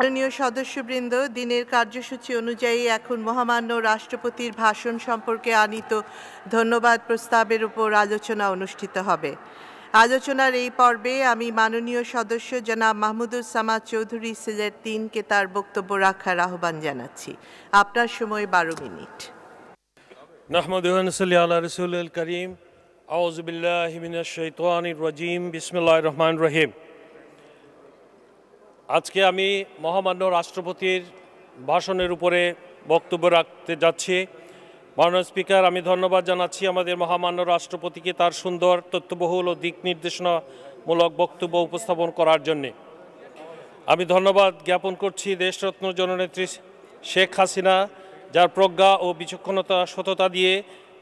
মাননীয় সদস্যবৃন্দ, দিনের কার্যসূচি অনুযায়ী এখন মহামান্য রাষ্ট্রপতির ভাষণ সম্পর্কে আনীত ধন্যবাদ প্রস্তাবের উপর আলোচনা অনুষ্ঠিত হবে। আলোচনার এই পর্বে আমি মাননীয় সদস্য জনাব মাহমুদুল সামাদ চৌধুরী সিলেট ৩কে তার বক্তব্য রাখার আহ্বান জানাচ্ছি। আপনার সময় ১২ মিনিট। নাহমাদুহু ওয়া নুসাল্লি আলা রাসূলিল কারীম। আউযু বিল্লাহি মিনাশ শাইতানির রাজীম। বিসমিল্লাহির রহমানির রহিম। আজকে আমি মহামান্য রাষ্ট্রপতির ভাষণের উপরে বক্তব্য রাখতে যাচ্ছি। মাননীয় স্পিকার, আমি ধন্যবাদ জানাচ্ছি আমাদের মহামান্য রাষ্ট্রপতিকে তার সুন্দর তথ্যবহুল ও দিক নির্দেশনামূলক বক্তব্য উপস্থাপন করার জন্যে। আমি ধন্যবাদ জ্ঞাপন করছি দেশরত্ন জননেত্রী শেখ হাসিনা, যার প্রজ্ঞা ও বিচক্ষণতা সততা দিয়ে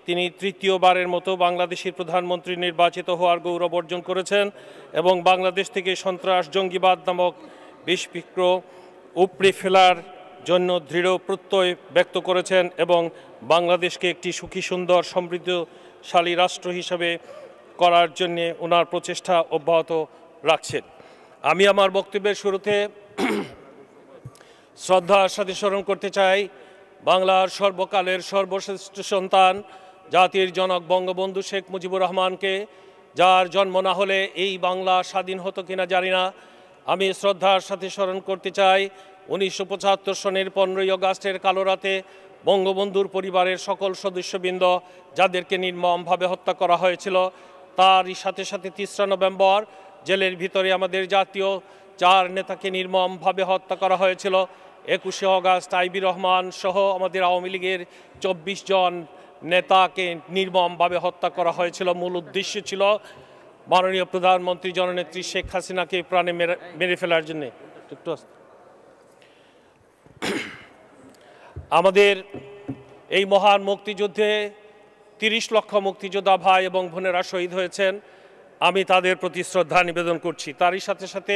তিনি তৃতীয়বারের মতো বাংলাদেশের প্রধানমন্ত্রী নির্বাচিত হওয়ার গৌরব অর্জন করেছেন এবং বাংলাদেশ থেকে সন্ত্রাস জঙ্গিবাদ নামক বিষবিক্র উপড়ে ফেলার জন্য দৃঢ় প্রত্যয় ব্যক্ত করেছেন এবং বাংলাদেশকে একটি সুখী সুন্দর সমৃদ্ধশালী রাষ্ট্র হিসেবে করার জন্যে ওনার প্রচেষ্টা অব্যাহত রাখছেন। আমি আমার বক্তব্যের শুরুতে শ্রদ্ধার সাথে স্মরণ করতে চাই বাংলার সর্বকালের সর্বশ্রেষ্ঠ সন্তান জাতির জনক বঙ্গবন্ধু শেখ মুজিবুর রহমানকে, যার জন্ম না হলে এই বাংলা স্বাধীন হতো কিনা জানি না। আমি শ্রদ্ধার সাথে স্মরণ করতে চাই 1975 সনের 15ই আগস্টের কালো রাতে বঙ্গবন্ধুর পরিবারের সকল সদস্যবৃন্দ যাদেরকে নির্মমভাবে হত্যা করা হয়েছিল, তারই সাথে সাথে 3রা নভেম্বর জেলের ভিতরে আমাদের জাতীয় 4 নেতাকে নির্মমভাবে হত্যা করা হয়েছিল। 21শে আগস্ট আইবি রহমান সহ আমাদের আওয়ামী লীগের 24 জন নেতাকে নির্মমভাবে হত্যা করা হয়েছিল। মূল উদ্দেশ্য ছিল মাননীয় প্রধানমন্ত্রী জননেত্রী শেখ হাসিনাকে প্রাণে মেরে ফেলার জন্য। আমাদের এই মহান মুক্তিযুদ্ধে 30 লক্ষ মুক্তিযোদ্ধা ভাই এবং বোনেরা শহীদ হয়েছেন। আমি তাদের প্রতি শ্রদ্ধা নিবেদন করছি। তারই সাথে সাথে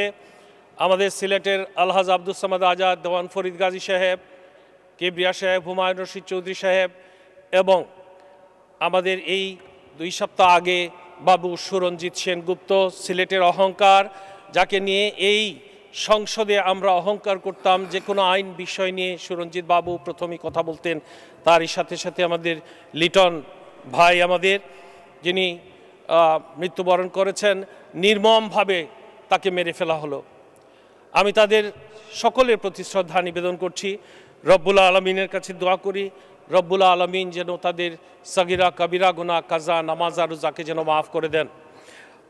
আমাদের সিলেটের আলহাজ আব্দুস সামাদ আজাদ, দেওয়ান ফরিদ গাজী সাহেব, কিবরিয়া সাহেব, হুমায়ুন রশিদ চৌধুরী সাহেব এবং আমাদের এই 2 সপ্তাহ আগে বাবু সুরঞ্জিত সেনগুপ্ত, সিলেটের অহংকার, যাকে নিয়ে এই সংসদে আমরা অহংকার করতাম যে কোনো আইন বিষয় নিয়ে সুরঞ্জিত বাবু প্রথমেই কথা বলতেন। তারই সাথে সাথে আমাদের লিটন ভাই আমাদের, যিনি মৃত্যুবরণ করেছেন, নির্মমভাবে তাকে মেরে ফেলা হলো। আমি তাদের সকলের প্রতি শ্রদ্ধা নিবেদন করছি। রব্বুল আলমিনের কাছে দোয়া করি রব্বুল আলমিন যেন তাদের সাগিরা কাবিরা গুনাহ কাজা নামাজ আর রোজাকে যেন মাফ করে দেন।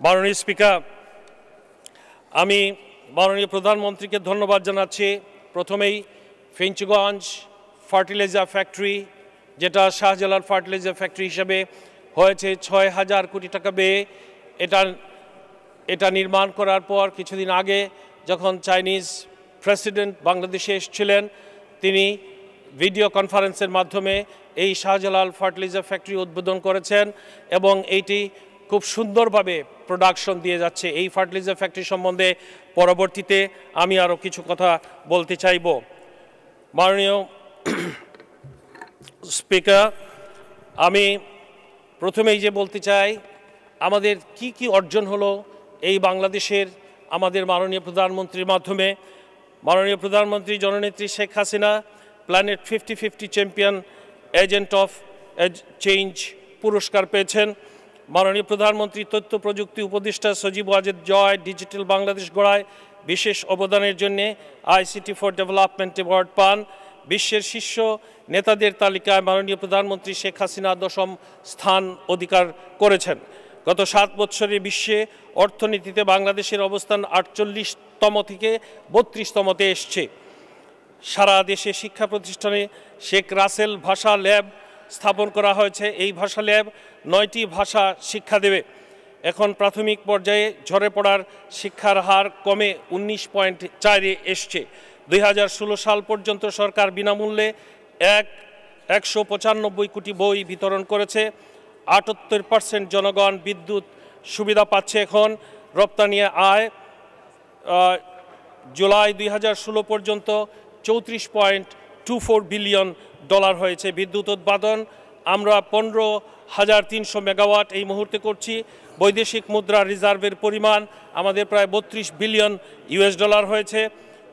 মাননীয় স্পিকার, আমি মাননীয় প্রধানমন্ত্রীকে ধন্যবাদ জানাচ্ছি। প্রথমেই ফিঞ্চগঞ্জ ফার্টিলাইজার ফ্যাক্টরি, যেটা শাহজালাল ফার্টিলাইজার ফ্যাক্টরি হিসেবে হয়েছে 6,000 কোটি টাকা ব্যয়ে, এটা নির্মাণ করার পর কিছুদিন আগে যখন চাইনিজ প্রেসিডেন্ট বাংলাদেশে এসেছিলেন, তিনি ভিডিও কনফারেন্সের মাধ্যমে এই শাহজালাল ফার্টিলাইজার ফ্যাক্টরি উদ্বোধন করেছেন এবং এইটি খুব সুন্দরভাবে প্রোডাকশন দিয়ে যাচ্ছে। এই ফার্টিলাইজার ফ্যাক্টরি সম্বন্ধে পরবর্তীতে আমি আরও কিছু কথা বলতে চাইব। মাননীয় স্পিকার, আমি প্রথমেই যে বলতে চাই আমাদের কি কি অর্জন হলো এই বাংলাদেশের আমাদের মাননীয় প্রধানমন্ত্রীর মাধ্যমে। মাননীয় প্রধানমন্ত্রী জননেত্রী Sheikh Hasina planet 50-50 champion agent of change পুরস্কার পেয়েছেন। মাননীয় প্রধানমন্ত্রী তথ্য প্রযুক্তি উপদেষ্টা সজীব ওয়াজেদ জয় ডিজিটাল বাংলাদেশ গড়ায় বিশেষ অবদানের জন্য আইসিটি ফর ডেভেলপমেন্ট অ্যাওয়ার্ড পান। বিশ্বের শীর্ষ নেতাদের তালিকায় মাননীয় প্রধানমন্ত্রী শেখ হাসিনা 10ম স্থান অধিকার করেছেন। গত 7 বছরে বিশ্বে অর্থনীতিতে বাংলাদেশের অবস্থান 48তম থেকে 32তমতে এসছে। সারা দেশে শিক্ষা প্রতিষ্ঠানে শেখ রাসেল ভাষা ল্যাব স্থাপন করা হয়েছে। এই ভাষা ল্যাব 9টি ভাষা শিক্ষা দেবে। এখন প্রাথমিক পর্যায়ে ঝরে পড়ার শিক্ষার হার কমে 19.4-এ এসছে। 2016 সাল পর্যন্ত সরকার বিনামূল্যে 195 কোটি বই বিতরণ করেছে। 78% জনগণ বিদ্যুৎ সুবিধা পাচ্ছে। এখন রপ্তানি আয় জুলাই 2016 পর্যন্ত $34.24 বিলিয়ন হয়েছে। বিদ্যুৎ উৎপাদন আমরা 15,300 মেগাওয়াট এই মুহূর্তে করছি। বৈদেশিক মুদ্রা রিজার্ভের পরিমাণ আমাদের প্রায় $32 বিলিয়ন হয়েছে।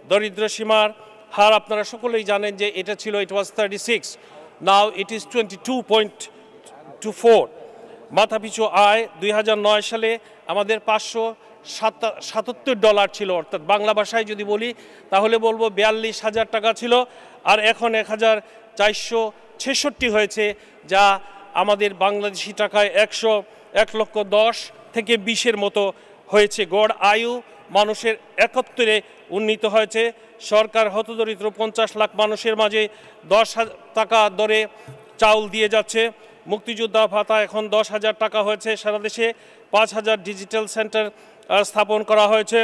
দরিদ্র সীমার হার আপনারা সকলেই জানেন যে এটা ছিল, ইট ওয়াজ 36, নাও ইট ইজ 22.24। মাথাপিছু আয় 2009 সালে আমাদের $577 ছিল, অর্থাৎ বাংলা ভাষায় যদি বলি তাহলে বলবো 42,000 টাকা ছিল, আর এখন 1,466 হয়েছে, যা আমাদের বাংলাদেশি টাকায় 1,10,00,000 থেকে 20-এর মতো হয়েছে। গড় আয়ু মানুষের 71-এ উন্নীত হয়েছে। সরকার হতদরিদ্র 50 লাখ মানুষের মাঝে 10 টাকা দরে চাউল দিয়ে যাচ্ছে। মুক্তিযোদ্ধা ভাতা এখন 10,000 টাকা হয়েছে। সারা দেশে 5,000 ডিজিটাল সেন্টার স্থাপন করা হয়েছে।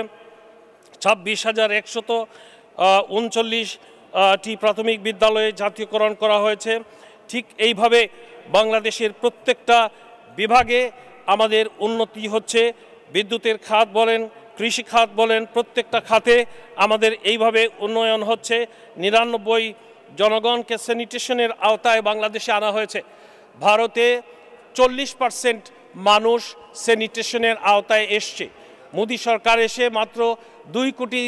26,139টি প্রাথমিক বিদ্যালয়ে জাতীয়করণ করা হয়েছে। ঠিক এইভাবে বাংলাদেশের প্রত্যেকটা বিভাগে আমাদের উন্নতি হচ্ছে। বিদ্যুতের খাত বলেন, কৃষি খাত বলেন, প্রত্যেকটা খাতে আমাদের এইভাবে উন্নয়ন হচ্ছে। 99 জনগণকে স্যানিটেশনের আওতায় বাংলাদেশে আনা হয়েছে। ভারতে 40% মানুষ স্যানিটেশনের আওতায় এসছে। মোদী সরকার এসে মাত্র 2 কোটি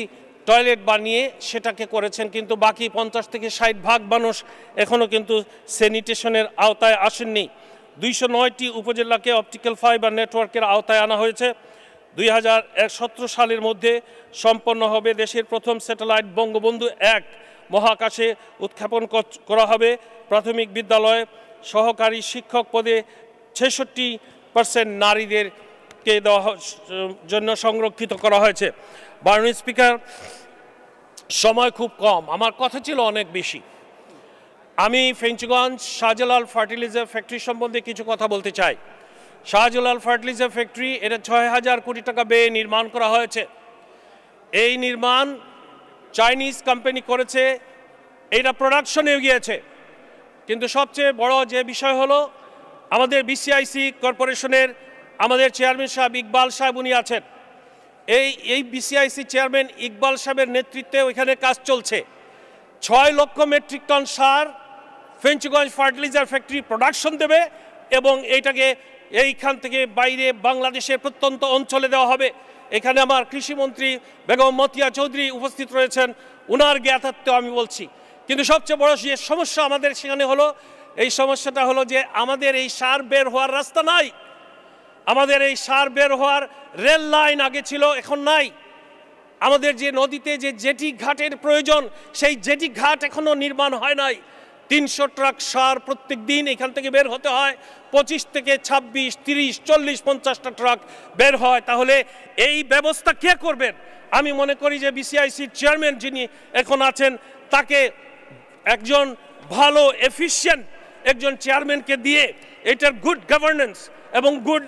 টয়লেট বানিয়ে সেটাকে করেছেন, কিন্তু বাকি 50 থেকে 60% মানুষ এখনও কিন্তু স্যানিটেশনের আওতায় আসেননি। 209টি উপজেলাকে অপটিক্যাল ফাইবার নেটওয়ার্কের আওতায় আনা হয়েছে। 2017 সালের মধ্যে সম্পন্ন হবে দেশের প্রথম স্যাটেলাইট বঙ্গবন্ধু 1 মহাকাশে উৎক্ষেপণ করা হবে। প্রাথমিক বিদ্যালয়ে সহকারী শিক্ষক পদে 66% নারীদেরকে দেওয়া জন্য সংরক্ষিত করা হয়েছে। মাননীয় স্পিকার, সময় খুব কম, আমার কথা ছিল অনেক বেশি। আমি ফেঞ্চুগঞ্জ শাহজালাল ফার্টিলাইজার ফ্যাক্টরি সম্বন্ধে কিছু কথা বলতে চাই। শাহজালাল ফার্টিলাইজার ফ্যাক্টরি, এটা 6,000 কোটি টাকা ব্যয়ে নির্মাণ করা হয়েছে। এই নির্মাণ চাইনিজ কোম্পানি করেছে, এটা প্রোডাকশনে গিয়েছে। কিন্তু সবচেয়ে বড় যে বিষয় হলো, আমাদের বিসিআইসি কর্পোরেশনের আমাদের চেয়ারম্যান সাহেব ইকবাল সাহেব উনি আছেন। এই বিসিআইসি চেয়ারম্যান ইকবাল সাহেবের নেতৃত্বে ওইখানে কাজ চলছে। 6 লক্ষ মেট্রিক টন সার ফেঞ্চুগঞ্জ ফার্টিলাইজার ফ্যাক্টরি প্রোডাকশন দেবে এবং এইটাকে এইখান থেকে বাইরে বাংলাদেশের প্রত্যন্ত অঞ্চলে দেওয়া হবে। এখানে আমার কৃষিমন্ত্রী বেগম মতিয়া চৌধুরী উপস্থিত রয়েছেন, ওনার জ্ঞাতার্থে আমি বলছি। কিন্তু সবচেয়ে বড় যে সমস্যা আমাদের সেখানে হলো, এই সমস্যাটা হলো যে আমাদের এই সার বের হওয়ার রাস্তা নাই। আমাদের এই সার বের হওয়ার রেল লাইন আগে ছিল, এখন নাই। আমাদের যে নদীতে যে জেটি ঘাটের প্রয়োজন, সেই জেটি ঘাট এখনো নির্মাণ হয় নাই। 300 ট্রাক সার প্রত্যেক দিন এখান থেকে বের হতে হয়। 25 থেকে 26, 30, 40, 50টা ট্রাক বের হয়। তাহলে এই ব্যবস্থা কে করবেন? আমি মনে করি যে বিসিআইসির চেয়ারম্যান যিনি এখন আছেন, তাকে একজন ভালো এফিশিয়েন্ট একজন চেয়ারম্যানকে দিয়ে এটার গুড গভর্নেন্স এবং গুড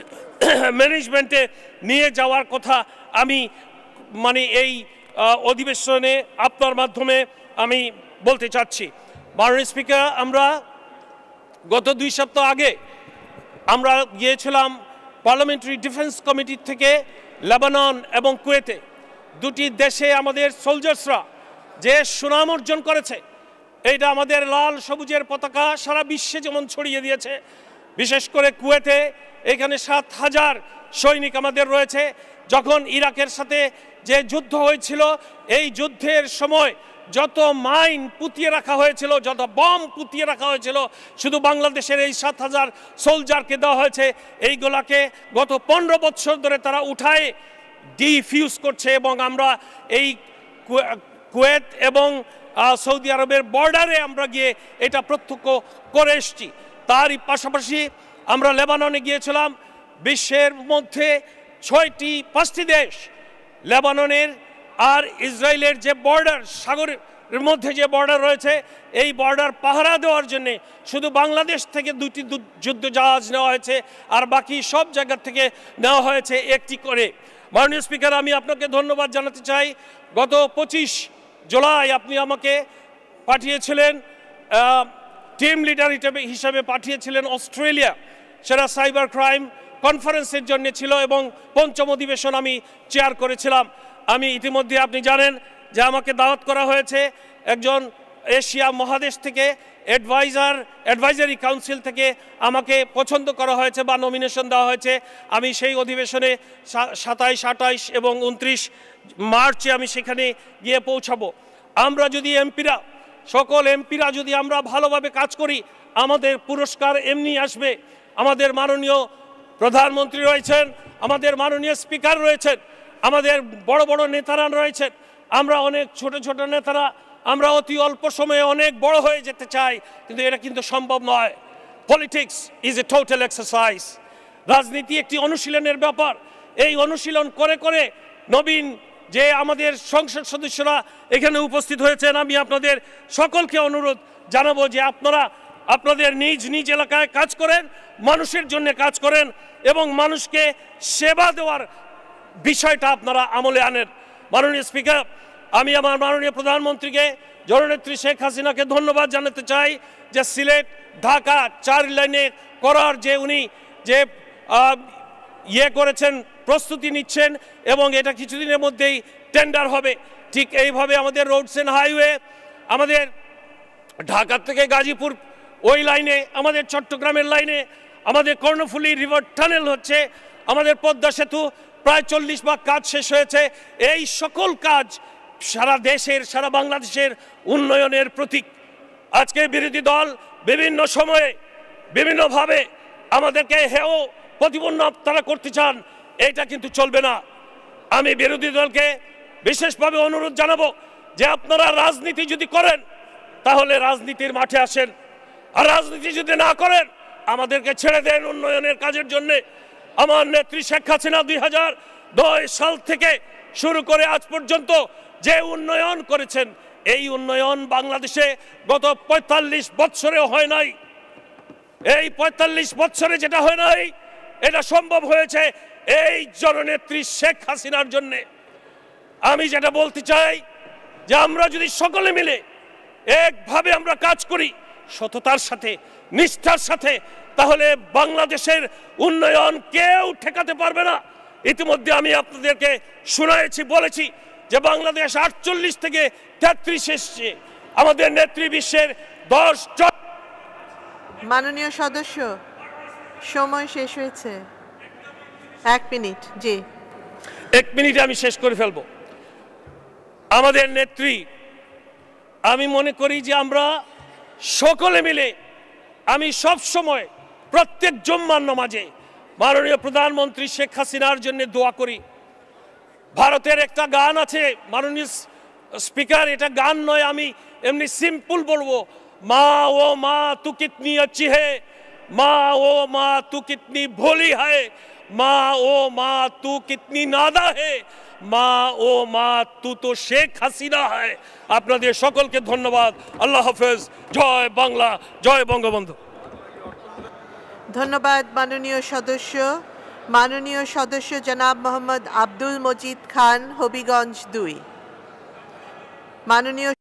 ম্যানেজমেন্টে নিয়ে যাওয়ার কথা আমি এই অধিবেশনে আপনার মাধ্যমে আমি বলতে চাচ্ছি। মাননীয় স্পিকার, আমরা গত 2 সপ্তাহ আগে আমরা গিয়েছিলাম পার্লামেন্টারি ডিফেন্স কমিটি থেকে লেবানন এবং কুয়েতে। দুটি দেশে আমাদের সোলজার্সরা যে সুনাম অর্জন করেছে, এইটা আমাদের লাল সবুজের পতাকা সারা বিশ্বে যেমন ছড়িয়ে দিয়েছে। বিশেষ করে কুয়েতে এখানে 7,000 সৈনিক আমাদের রয়েছে। যখন ইরাকের সাথে যে যুদ্ধ হয়েছিল, এই যুদ্ধের সময় যত মাইন পুঁতিয়ে রাখা হয়েছিল, যত বম পুঁতিয়ে রাখা হয়েছিল, শুধু বাংলাদেশের এই 7,000 সোলজারকে দেওয়া হয়েছে। এইগুলাকে গত 15 বছর ধরে তারা উঠায় ডিফিউজ করছে এবং আমরা এই কুয়েত এবং সৌদি আরবের বর্ডারে আমরা গিয়ে এটা প্রত্যক্ষ করে এসেছি। তারই পাশাপাশি আমরা লেবাননে গিয়েছিলাম। বিশ্বের মধ্যে 5টি দেশ, লেবাননের আর ইসরায়েলের যে বর্ডার, সাগরের মধ্যে যে বর্ডার রয়েছে, এই বর্ডার পাহারা দেওয়ার জন্যে শুধু বাংলাদেশ থেকে 2টি যুদ্ধ জাহাজ নেওয়া হয়েছে, আর বাকি সব জায়গা থেকে নেওয়া হয়েছে 1টি করে। মাননীয় স্পিকার, আমি আপনাকে ধন্যবাদ জানাতে চাই। গত 25 জুলাই আপনি আমাকে পাঠিয়েছিলেন, টিম লিডার হিসাবে পাঠিয়েছিলেন অস্ট্রেলিয়া। সেটা সাইবার ক্রাইম কনফারেন্সের জন্য ছিল এবং 5ম অধিবেশন আমি চেয়ার করেছিলাম। আমি ইতিমধ্যে আপনি জানেন যে আমাকে দাওয়াত করা হয়েছে একজন এশিয়া মহাদেশ থেকে অ্যাডভাইজারি কাউন্সিল থেকে আমাকে পছন্দ করা হয়েছে বা নমিনেশন দেওয়া হয়েছে। আমি সেই অধিবেশনে 27, 28 এবং 29 মার্চে আমি সেখানে গিয়ে পৌঁছাবো। আমরা যদি সকল এমপিরা যদি আমরা ভালোভাবে কাজ করি, আমাদের পুরস্কার এমনি আসবে। আমাদের মাননীয় প্রধানমন্ত্রী রয়েছেন, আমাদের মাননীয় স্পিকার রয়েছেন, আমাদের বড় বড় নেতারা রয়েছেন। আমরা অনেক ছোট ছোট নেতারা আমরা অতি অল্প সময়ে অনেক বড় হয়ে যেতে চাই, কিন্তু এটা কিন্তু সম্ভব নয়। Politics is a total exercise. রাজনীতি একটি অনুশীলনের ব্যাপার। এই অনুশীলন করে করে নবীন যে আমাদের সংসদ সদস্যরা এখানে উপস্থিত হয়েছেন, আমি আপনাদের সকলকে অনুরোধ জানাবো যে আপনারা আপনাদের নিজ নিজ এলাকায় কাজ করেন, মানুষের জন্য কাজ করেন এবং মানুষকে সেবা দেওয়ার বিষয়টা আপনারা আমলে আনেন। মাননীয় স্পিকার, আমি আমার মাননীয় প্রধানমন্ত্রীকে, জননেত্রী শেখ হাসিনাকে ধন্যবাদ জানাতে চাই যে সিলেট ঢাকা 4 লাইনে করার যে উনি যে করেছেন, প্রস্তুতি নিচ্ছেন এবং এটা কিছুদিনের মধ্যেই টেন্ডার হবে। ঠিক এইভাবে আমাদের রোডস অ্যান্ড হাইওয়ে, আমাদের ঢাকা থেকে গাজীপুর ওই লাইনে, আমাদের চট্টগ্রামের লাইনে, আমাদের কর্ণফুলী রিভার টানেল হচ্ছে, আমাদের পদ্মা সেতু প্রায় 40 ভাগ কাজ শেষ হয়েছে। এই সকল কাজ সারা দেশের, সারা বাংলাদেশের উন্নয়নের প্রতীক। আজকে বিরোধী দল বিভিন্ন সময়ে বিভিন্নভাবে আমাদেরকে হেয় প্রতিপন্ন তারা করতে চান, এটা কিন্তু চলবে না। আমি বিরোধী দলকে বিশেষভাবে অনুরোধ জানাবো যে আপনারা রাজনীতি যদি করেন তাহলে রাজনীতির মাঠে আসেন, আর রাজনীতি যদি না করেন আমাদেরকে ছেড়ে দেন উন্নয়নের কাজের জন্য। আমার নেত্রী শেখ হাসিনা 2002 সাল থেকে শুরু করে আজ পর্যন্ত যে উন্নয়ন করেছেন, এই উন্নয়ন বাংলাদেশে গত 45 বছরেও হয় নাই। এই 45 বছরে যেটা হয় নাই, এটা সম্ভব হয়েছে এই জননেত্রী শেখ হাসিনার জন্য। আমি যেটা বলতে চাই যে আমরা যদি সকলে মিলে একভাবে আমরা কাজ করি, সততার সাথে, নিষ্ঠার সাথে, তাহলে বাংলাদেশের উন্নয়ন কেউ ঠেকাতে পারবে না। ইতিমধ্যে আমি আপনাদেরকে শুনাইছি, বলেছি যে বাংলাদেশ 48 থেকে 33 এসছে। আমাদের নেত্রী বিশ্বের 10 মাননীয় সদস্য, সময় শেষ হয়েছে। 1 মিনিট। জি, 1 মিনিটে আমি শেষ করে ফেলবো। আমাদের নেত্রী, আমি মনে করি যে আমরা সকলে মিলে, আমি সব সময় প্রত্যেক জুম্মার নামাজে মাননীয় প্রধানমন্ত্রী শেখ হাসিনার জন্য দোয়া করি। ভারতের একটা গান আছে, মাননীয় স্পিকার, এটা গান নয়, আমি এমনি সিম্পল বলবো, মা ও মা তু কিতনি अच्छी है, মা ও মা তু কিতনি ভোলি है, মা ও মা তু কিতনি নাদা है, মা ও মা তু তো শেখ হাসিনা है। আপনাদের সকলকে ধন্যবাদ। আল্লাহ হাফেজ। জয় বাংলা, জয় বঙ্গবন্ধু। ধন্যবাদ মাননীয় সদস্য। মাননীয় সদস্য জনাব মোহাম্মদ আব্দুল মজিদ খান, হবিগঞ্জ 2। মাননীয়